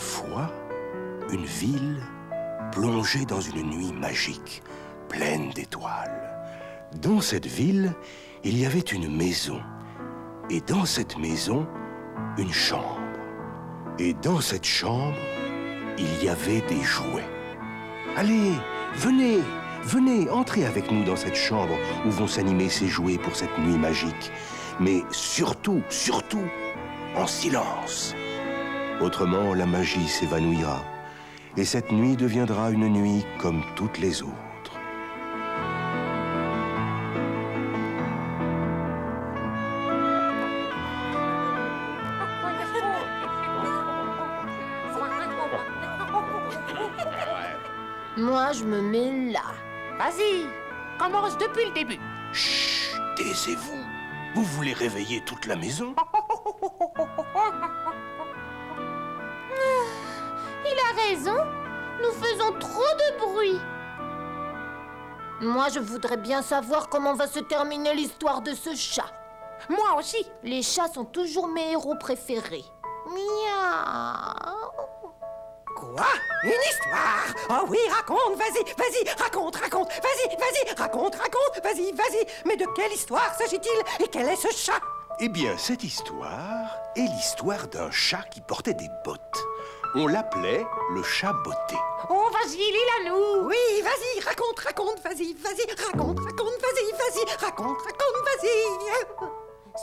fois une ville plongée dans une nuit magique, pleine d'étoiles. Dans cette ville, il y avait une maison. Et dans cette maison, une chambre. Et dans cette chambre, il y avait des jouets. Allez, venez, venez, entrez avec nous dans cette chambre où vont s'animer ces jouets pour cette nuit magique. Mais surtout, surtout, en silence. Autrement, la magie s'évanouira. Et cette nuit deviendra une nuit comme toutes les autres. Moi, je me mets là. Vas-y, commence depuis le début. Chut, taisez-vous. Vous voulez réveiller toute la maison? Il a raison. Nous faisons trop de bruit. Moi, je voudrais bien savoir comment va se terminer l'histoire de ce chat. Moi aussi. Les chats sont toujours mes héros préférés. Miaou. Quoi? Une histoire? Oh oui, raconte, vas-y, raconte, vas-y, raconte, vas-y. Mais de quelle histoire s'agit-il? Et quel est ce chat? Eh bien, cette histoire est l'histoire d'un chat qui portait des bottes. On l'appelait le chat botté. Oh, vas-y, lis-la-nous. Oui, vas-y, raconte, vas-y, raconte, vas-y.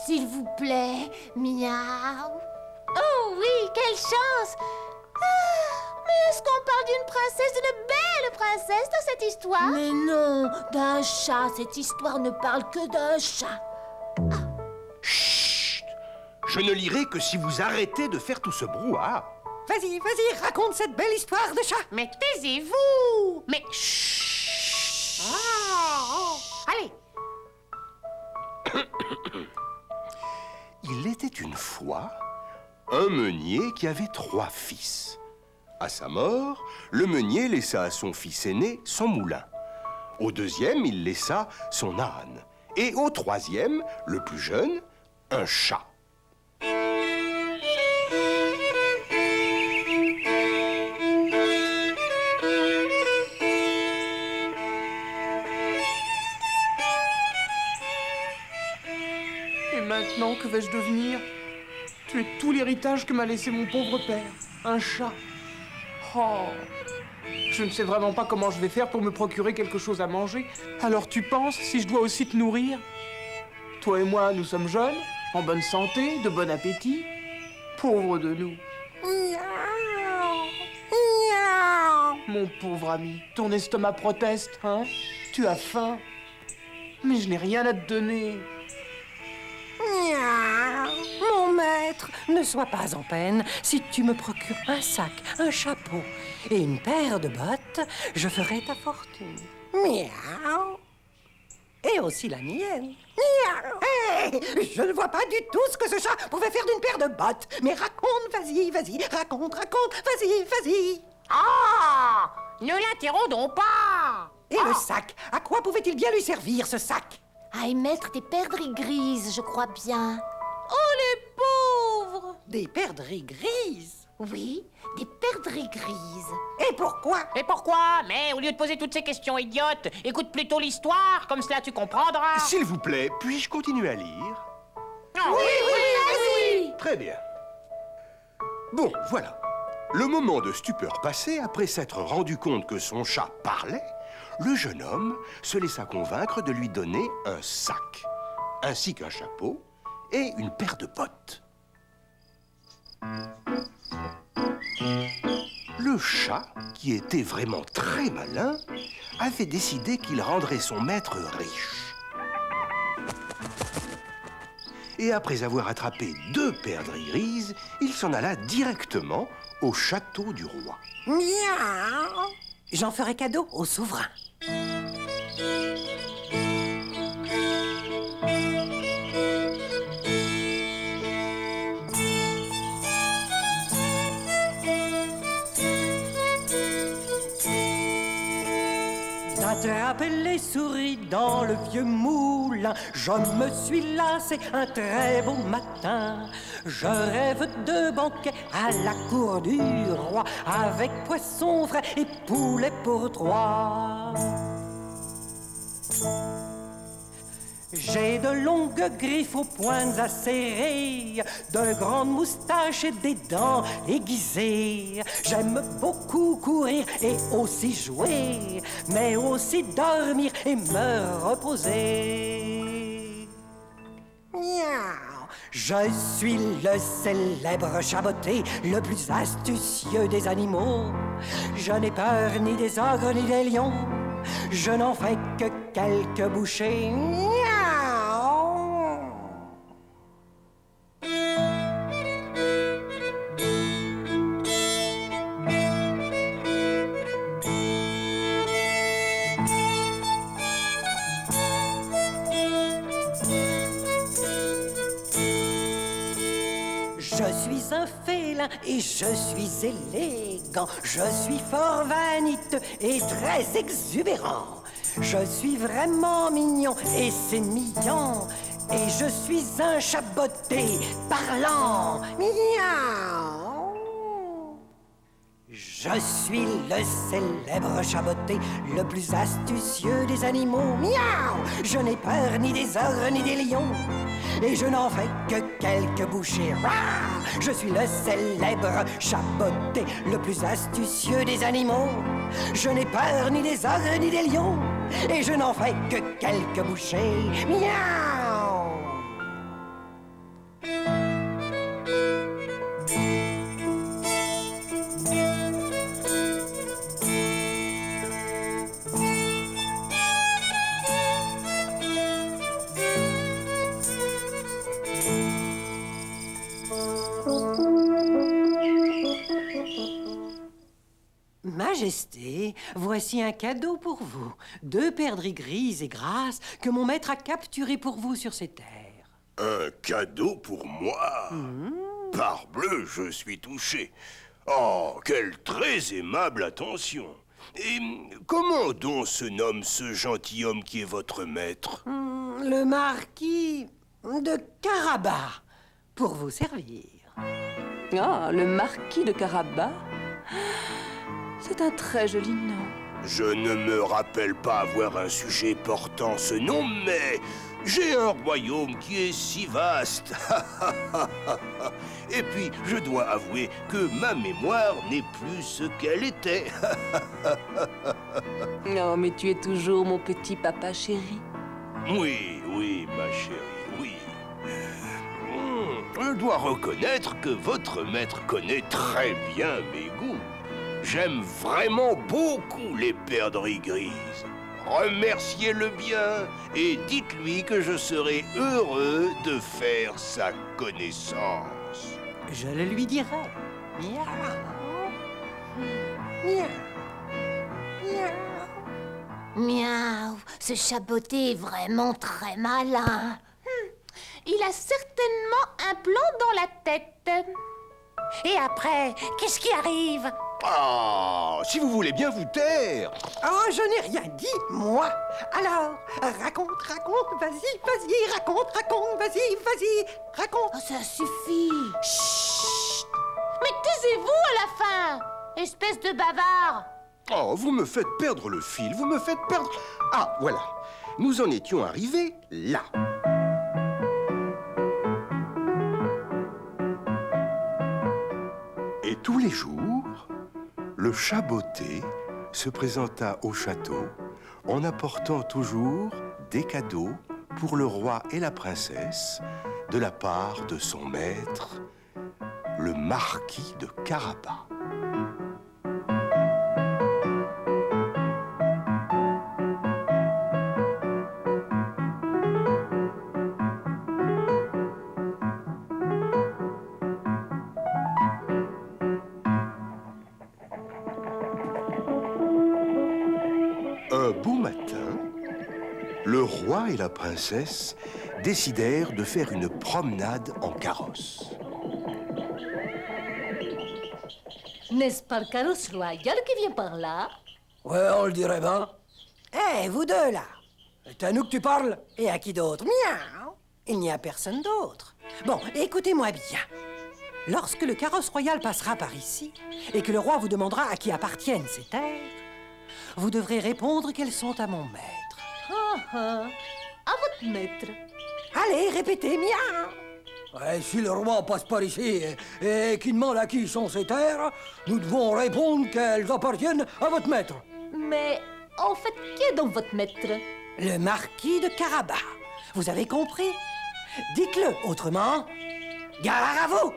S'il vous plaît, miaou. Oh oui, quelle chance! Mais est-ce qu'on parle d'une princesse, d'une belle princesse dans cette histoire? Mais non, d'un chat. Cette histoire ne parle que d'un chat. Chut! Je ne lirai que si vous arrêtez de faire tout ce brouhaha. Vas-y, raconte cette belle histoire de chat. Mais taisez-vous. Mais chut. Allez. Il était une fois un meunier qui avait 3 fils. À sa mort, le meunier laissa à son fils aîné son moulin. Au deuxième, il laissa son âne. Et au troisième, le plus jeune, un chat. Et maintenant, que vais-je devenir? Tu es tout l'héritage que m'a laissé mon pauvre père. Un chat. Oh. Je ne sais vraiment pas comment je vais faire pour me procurer quelque chose à manger. Alors tu penses si je dois aussi te nourrir? Toi et moi, nous sommes jeunes, en bonne santé, de bon appétit. Pauvres de nous. Mon pauvre ami, ton estomac proteste, hein? Tu as faim. Mais je n'ai rien à te donner. Mon maître, ne sois pas en peine. Si tu me procures un sac, un chapeau et une paire de bottes, je ferai ta fortune. Miaou. Et aussi la mienne. Miaou. Hey, je ne vois pas du tout ce que ce chat pouvait faire d'une paire de bottes. Mais raconte, vas-y, raconte, vas-y. Ah, ne l'interrompons pas. Et le sac, à quoi pouvait-il bien lui servir, ce sac? À y mettre des perdrix grises, je crois bien. Oh, les pauvres! Des perdrix grises? Oui, des perdrix grises. Et pourquoi? Et pourquoi? Mais au lieu de poser toutes ces questions idiotes, écoute plutôt l'histoire, comme cela tu comprendras. S'il vous plaît, puis-je continuer à lire? Ah, Oui! Très bien. Bon, voilà. Le moment de stupeur passé, après s'être rendu compte que son chat parlait, le jeune homme se laissa convaincre de lui donner un sac, ainsi qu'un chapeau et une paire de bottes. Le chat, qui était vraiment très malin, avait décidé qu'il rendrait son maître riche. Et après avoir attrapé 2 perdrix grises, il s'en alla directement au château du roi. Miaou. J'en ferai cadeau au souverain. attraper les souris dans le vieux moulin. Je me suis lassé un très beau matin. Je rêve de banquet à la cour du roi, avec poisson frais et poulet pour trois. J'ai de longues griffes aux poings acérés, de grandes moustaches et des dents aiguisées. J'aime beaucoup courir et aussi jouer, mais aussi dormir et me reposer. Miaou. Je suis le célèbre Chaboté, le plus astucieux des animaux. Je n'ai peur ni des ogres ni des lions. Je n'en fais que quelques bouchées. Miaou. Je suis un félin et je suis élégant. Je suis fort vaniteux et très exubérant. Je suis vraiment mignon et sémillant. Et je suis un chaboté parlant. Miaou. Je suis le célèbre Chaboté, le plus astucieux des animaux. Miaou. Je n'ai peur ni des ogres ni des lions, et je n'en fais que quelques bouchées. Rah. Je suis le célèbre Chaboté, le plus astucieux des animaux. Je n'ai peur ni des ogres ni des lions, et je n'en fais que quelques bouchées. Miaou. Majesté, voici un cadeau pour vous. 2 perdrix grises et grasses que mon maître a capturées pour vous sur ces terres. Un cadeau pour moi? Parbleu, je suis touché. Oh, quelle très aimable attention. Et comment donc se nomme ce gentilhomme qui est votre maître? Le marquis de Carabas, pour vous servir. Ah, le marquis de Carabas? C'est un très joli nom. Je ne me rappelle pas avoir un sujet portant ce nom, mais j'ai un royaume qui est si vaste. Et puis, je dois avouer que ma mémoire n'est plus ce qu'elle était. Oh, mais tu es toujours mon petit papa chéri. Oui, oui, ma chérie, oui. Je dois reconnaître que votre maître connaît très bien mes goûts. J'aime vraiment beaucoup les perdrix grises. Remerciez-le bien et dites-lui que je serai heureux de faire sa connaissance. Je le lui dirai. Miaou. Miaou. Miaou. Miaou, ce Chaboté est vraiment très malin. Il a certainement un plan dans la tête. Et après, qu'est-ce qui arrive? Ah, si vous voulez bien vous taire. Oh, je n'ai rien dit, moi. Alors, raconte, vas-y, raconte, vas-y, raconte. Oh, ça suffit. Chut. Mais taisez-vous à la fin, espèce de bavard. Oh, vous me faites perdre le fil, vous me faites perdre... Ah, voilà. Nous en étions arrivés là. Et tous les jours, le Chaboté se présenta au château en apportant toujours des cadeaux pour le roi et la princesse de la part de son maître, le marquis de Carabas. Un beau matin, le roi et la princesse décidèrent de faire une promenade en carrosse. N'est-ce pas le carrosse royal qui vient par là? Ouais, on le dirait bien. Hé, vous deux, là! C'est à nous que tu parles? Et à qui d'autre? Miaou! Il n'y a personne d'autre. Bon, écoutez-moi bien. Lorsque le carrosse royal passera par ici, et que le roi vous demandera à qui appartiennent ces terres, vous devrez répondre qu'elles sont à mon maître. À votre maître. Allez, répétez, miaou! Et si le roi passe par ici et qu'il demande à qui sont ces terres, nous devons répondre qu'elles appartiennent à votre maître. Mais en fait, qui est donc votre maître? Le marquis de Carabas. Vous avez compris? Dites-le autrement. Gare à vous!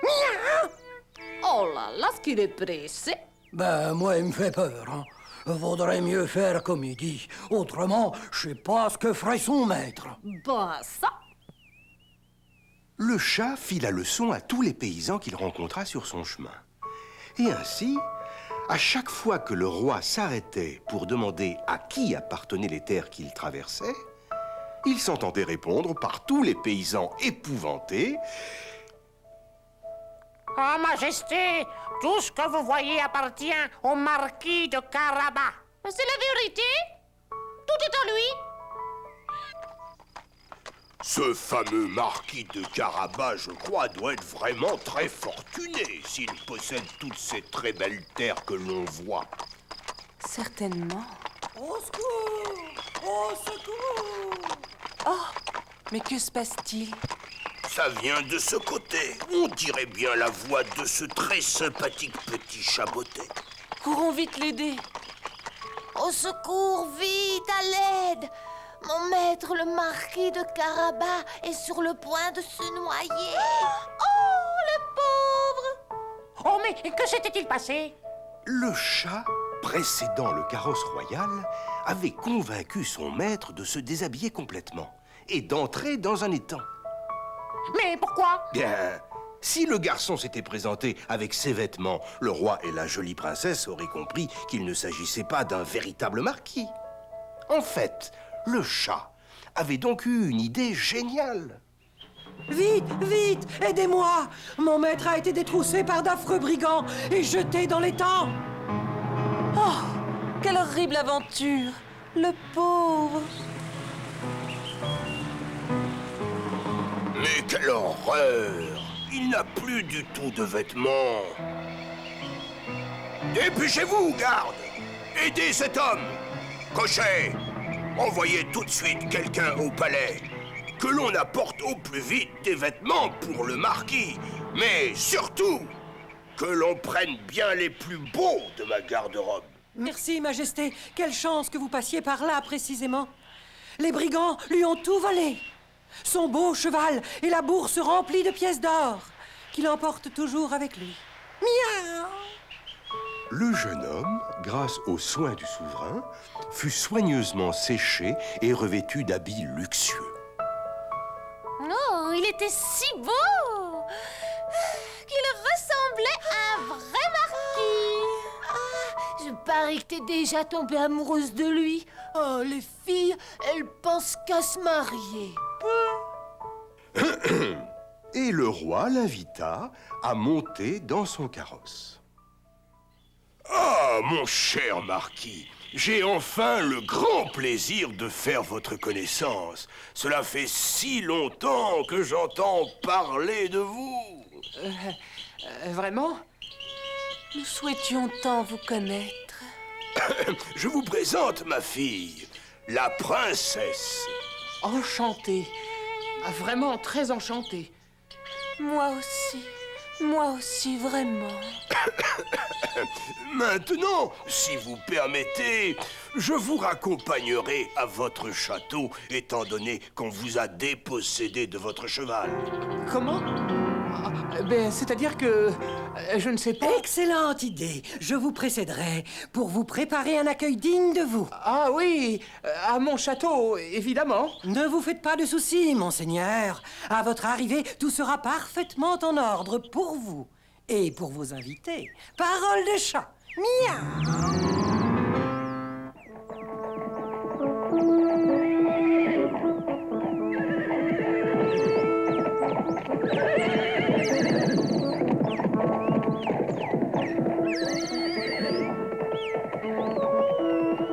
Miaou! Oh là là, ce qu'il est pressé. Ben, moi, il me fait peur, hein. Vaudrait mieux faire comme il dit. Autrement, je sais pas ce que ferait son maître. Bah ça. Le chat fit la leçon à tous les paysans qu'il rencontra sur son chemin. Et ainsi, à chaque fois que le roi s'arrêtait pour demander à qui appartenaient les terres qu'il traversait, il s'entendait répondre par tous les paysans épouvantés: Ah, Majesté, tout ce que vous voyez appartient au marquis de Carabas. C'est la vérité. Tout est en lui. Ce fameux marquis de Carabas, je crois, doit être vraiment très fortuné s'il possède toutes ces très belles terres que l'on voit. Certainement. Au secours! Au secours! Oh, mais que se passe-t-il? Ça vient de ce côté. On dirait bien la voix de ce très sympathique petit chat botté. Courons vite l'aider. Au secours, vite, à l'aide. Mon maître, le marquis de Carabas, est sur le point de se noyer. Oh, le pauvre! Oh, mais que s'était-il passé? Le chat, précédant le carrosse royal, avait convaincu son maître de se déshabiller complètement et d'entrer dans un étang. Mais pourquoi? Bien, si le garçon s'était présenté avec ses vêtements, le roi et la jolie princesse auraient compris qu'il ne s'agissait pas d'un véritable marquis. En fait, le chat avait donc eu une idée géniale. Vite, vite, aidez-moi! Mon maître a été détroussé par d'affreux brigands et jeté dans l'étang. Oh, quelle horrible aventure! Le pauvre! Mais quelle horreur! Il n'a plus du tout de vêtements. Dépêchez-vous, garde! Aidez cet homme! Cocher! Envoyez tout de suite quelqu'un au palais. Que l'on apporte au plus vite des vêtements pour le marquis. Mais surtout, que l'on prenne bien les plus beaux de ma garde-robe. Merci, Majesté. Quelle chance que vous passiez par là, précisément. Les brigands lui ont tout volé. Son beau cheval et la bourse remplie de pièces d'or, qu'il emporte toujours avec lui. Miaou! Le jeune homme, grâce aux soins du souverain, fut soigneusement séché et revêtu d'habits luxueux. Oh, il était si beau qu'il ressemblait à un vrai marquis. Ah, je parie que t'es déjà tombée amoureuse de lui. Oh, les filles, elles pensent qu'à se marier. Et le roi l'invita à monter dans son carrosse. Ah, mon cher marquis, j'ai enfin le grand plaisir de faire votre connaissance. Cela fait si longtemps que j'entends parler de vous. Vraiment? Nous souhaitions tant vous connaître. Je vous présente ma fille, la princesse. Enchanté. Ah, vraiment très enchanté. Moi aussi, vraiment. Maintenant, si vous permettez, je vous raccompagnerai à votre château, étant donné qu'on vous a dépossédé de votre cheval. Comment? Ben, c'est-à-dire que... je ne sais pas... Excellente idée. Je vous précéderai pour vous préparer un accueil digne de vous. Ah oui, à mon château, évidemment. Ne vous faites pas de soucis, monseigneur. À votre arrivée, tout sera parfaitement en ordre pour vous et pour vos invités. Parole de chat. Miaou!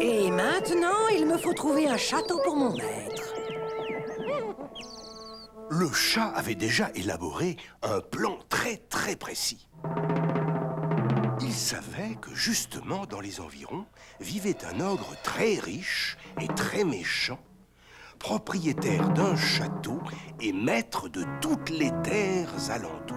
Et maintenant, il me faut trouver un château pour mon maître. Le chat avait déjà élaboré un plan très très précis. Il savait que justement dans les environs vivait un ogre très riche et très méchant, propriétaire d'un château et maître de toutes les terres alentours.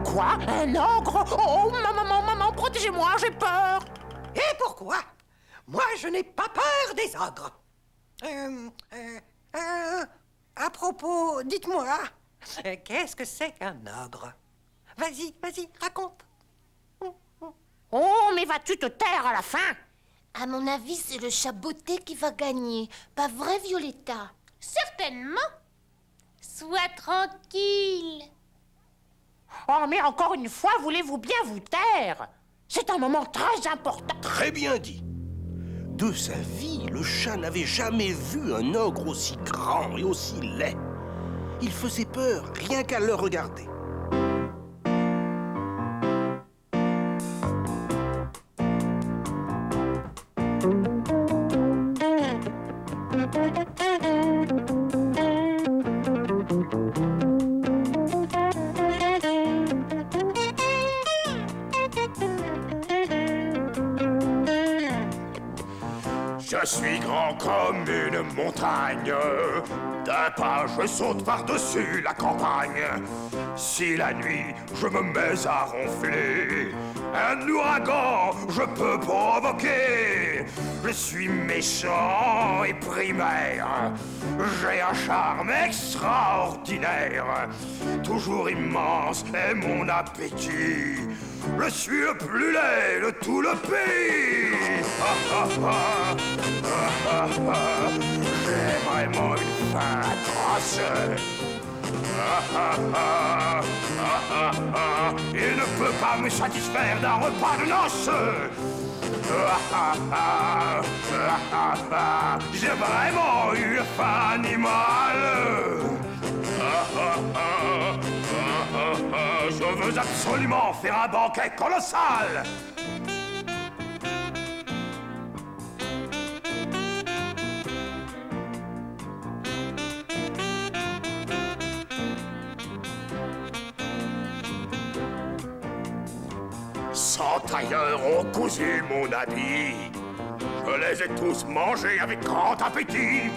Quoi? Un ogre? Oh, maman, protégez-moi, j'ai peur! Et pourquoi? Moi, je n'ai pas peur des ogres. À propos, dites-moi, qu'est-ce que c'est qu'un ogre? Vas-y, raconte. Oh, mais vas-tu te taire à la fin? À mon avis, c'est le chat botté qui va gagner. Pas vrai, Violetta? Certainement. Sois tranquille. Oh, mais encore une fois, voulez-vous bien vous taire? C'est un moment très important. Très bien dit. De sa vie, le chat n'avait jamais vu un ogre aussi grand et aussi laid. Il faisait peur rien qu'à le regarder. Je suis grand comme une montagne. D'un pas, je saute par-dessus la campagne. Si la nuit, je me mets à ronfler, un ouragan, je peux provoquer. Je suis méchant et primaire. J'ai un charme extraordinaire. Toujours immense est mon appétit. Je suis le plus laid de tout le pays. J'ai vraiment une faim atroce. Il ne peut pas me satisfaire d'un repas de noces. J'ai vraiment une faim animale. Je veux absolument faire un banquet colossal. Cent tailleurs ont cousu mon habit. Je les ai tous mangés avec grand appétit.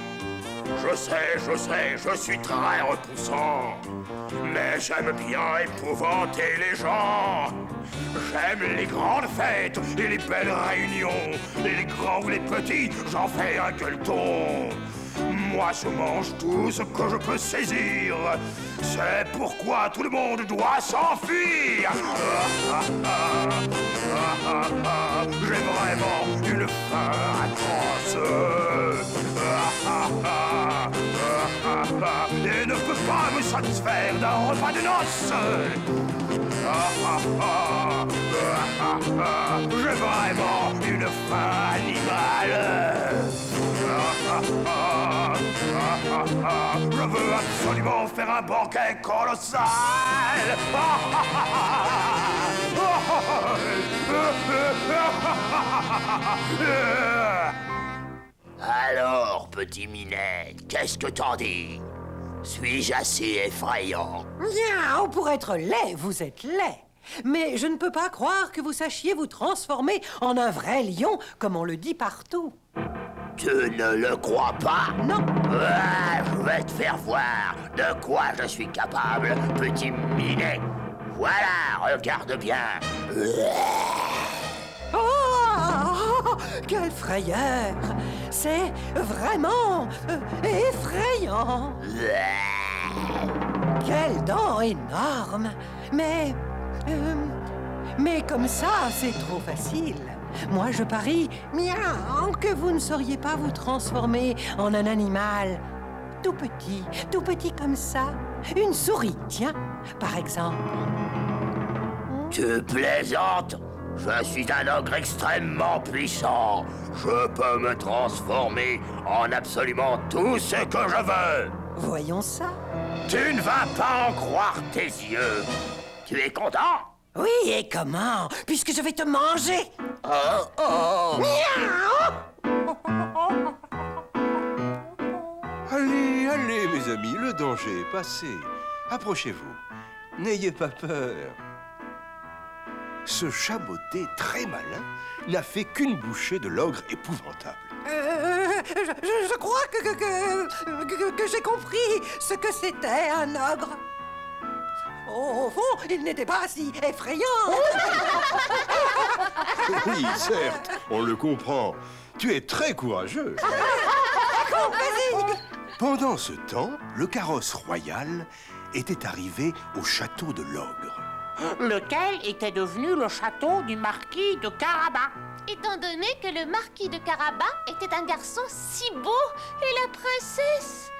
Je sais, je suis très repoussant. Mais j'aime bien épouvanter les gens. J'aime les grandes fêtes et les belles réunions. Les grands ou les petits, j'en fais un gueuleton. Moi, je mange tout ce que je peux saisir. C'est pourquoi tout le monde doit s'enfuir. J'ai vraiment une faim atroce. Et ne peut pas me satisfaire d'un repas de noces. J'ai vraiment une faim animale. Je veux absolument faire un banquet colossal. Alors, petit Minet, qu'est-ce que t'en dis? Suis-je assez effrayant? Miaou, pour être laid, vous êtes laid. Mais je ne peux pas croire que vous sachiez vous transformer en un vrai lion, comme on le dit partout. Tu ne le crois pas? Non. Je vais te faire voir de quoi je suis capable, petit Minet. Voilà, regarde bien. Oh, quelle frayeur! C'est vraiment effrayant! Quelles dents énormes! Mais comme ça, c'est trop facile. Moi, je parie, miaou, que vous ne sauriez pas vous transformer en un animal tout petit comme ça. Une souris, tiens, par exemple. Tu plaisantes? Je suis un ogre extrêmement puissant. Je peux me transformer en absolument tout ce que je veux. Voyons ça. Tu ne vas pas en croire tes yeux. Tu es content? Oui, et comment? Puisque je vais te manger. Oh, oh. Allez, allez, mes amis, le danger est passé. Approchez-vous. N'ayez pas peur. Ce chaboté très malin n'a fait qu'une bouchée de l'ogre épouvantable. Je crois que j'ai compris ce que c'était un ogre. Au fond, il n'était pas si effrayant. Oui, certes, on le comprend. Tu es très courageux. Vas-y. Pendant ce temps, le carrosse royal était arrivé au château de l'ogre. Lequel était devenu le château du marquis de Carabas. Étant donné que le marquis de Carabas était un garçon si beau et la princesse,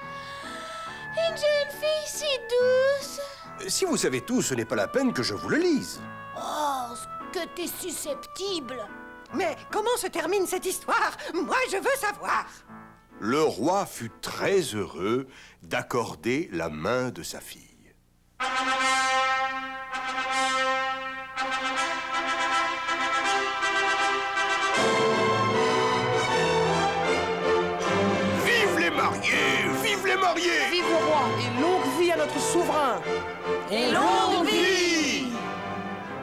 une jeune fille si douce. Si vous savez tout, ce n'est pas la peine que je vous le lise. Oh, que t'es susceptible. Mais comment se termine cette histoire? Moi, je veux savoir. Le roi fut très heureux d'accorder la main de sa fille. Vive les mariés! Vive les mariés! Vive le roi et longue vie à notre souverain. Et longue vie.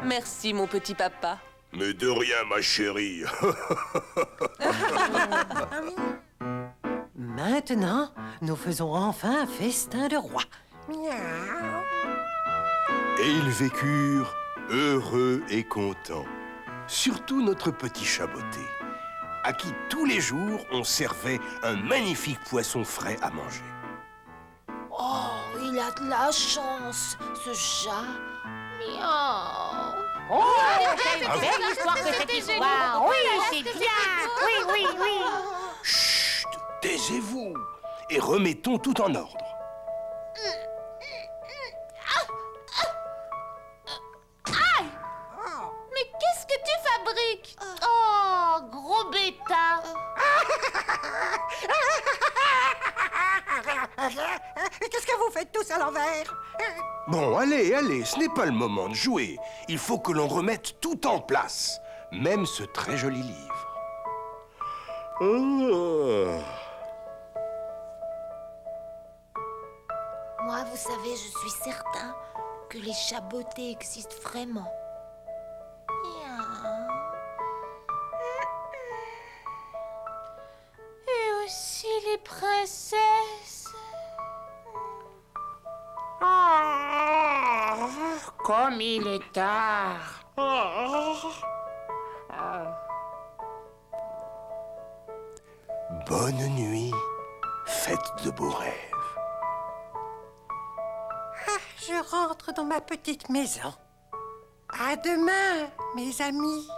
Merci, mon petit papa. Mais de rien, ma chérie. Maintenant, nous faisons enfin un festin de roi. Et ils vécurent heureux et contents. Surtout notre petit chaboté, à qui tous les jours on servait un magnifique poisson frais à manger. Oh, il a de la chance, ce chat. Miaou. Oh, quelle belle histoire que cette histoire. Oui, c'est bien. Oui, oui, oui. Chut, taisez-vous et remettons tout en ordre. Mais qu'est-ce que tu fabriques? Oh, gros bêta. Qu'est-ce que vous faites tous à l'envers? Bon, allez, allez, ce n'est pas le moment de jouer. Il faut que l'on remette tout en place, même ce très joli livre. Oh. Moi, vous savez, je suis certain que les chabotés existent vraiment. Miaou. Et aussi les princesses. Oh, comme il est tard. Bonne nuit, faites de beaux rêves. Je rentre dans ma petite maison. À demain, mes amis.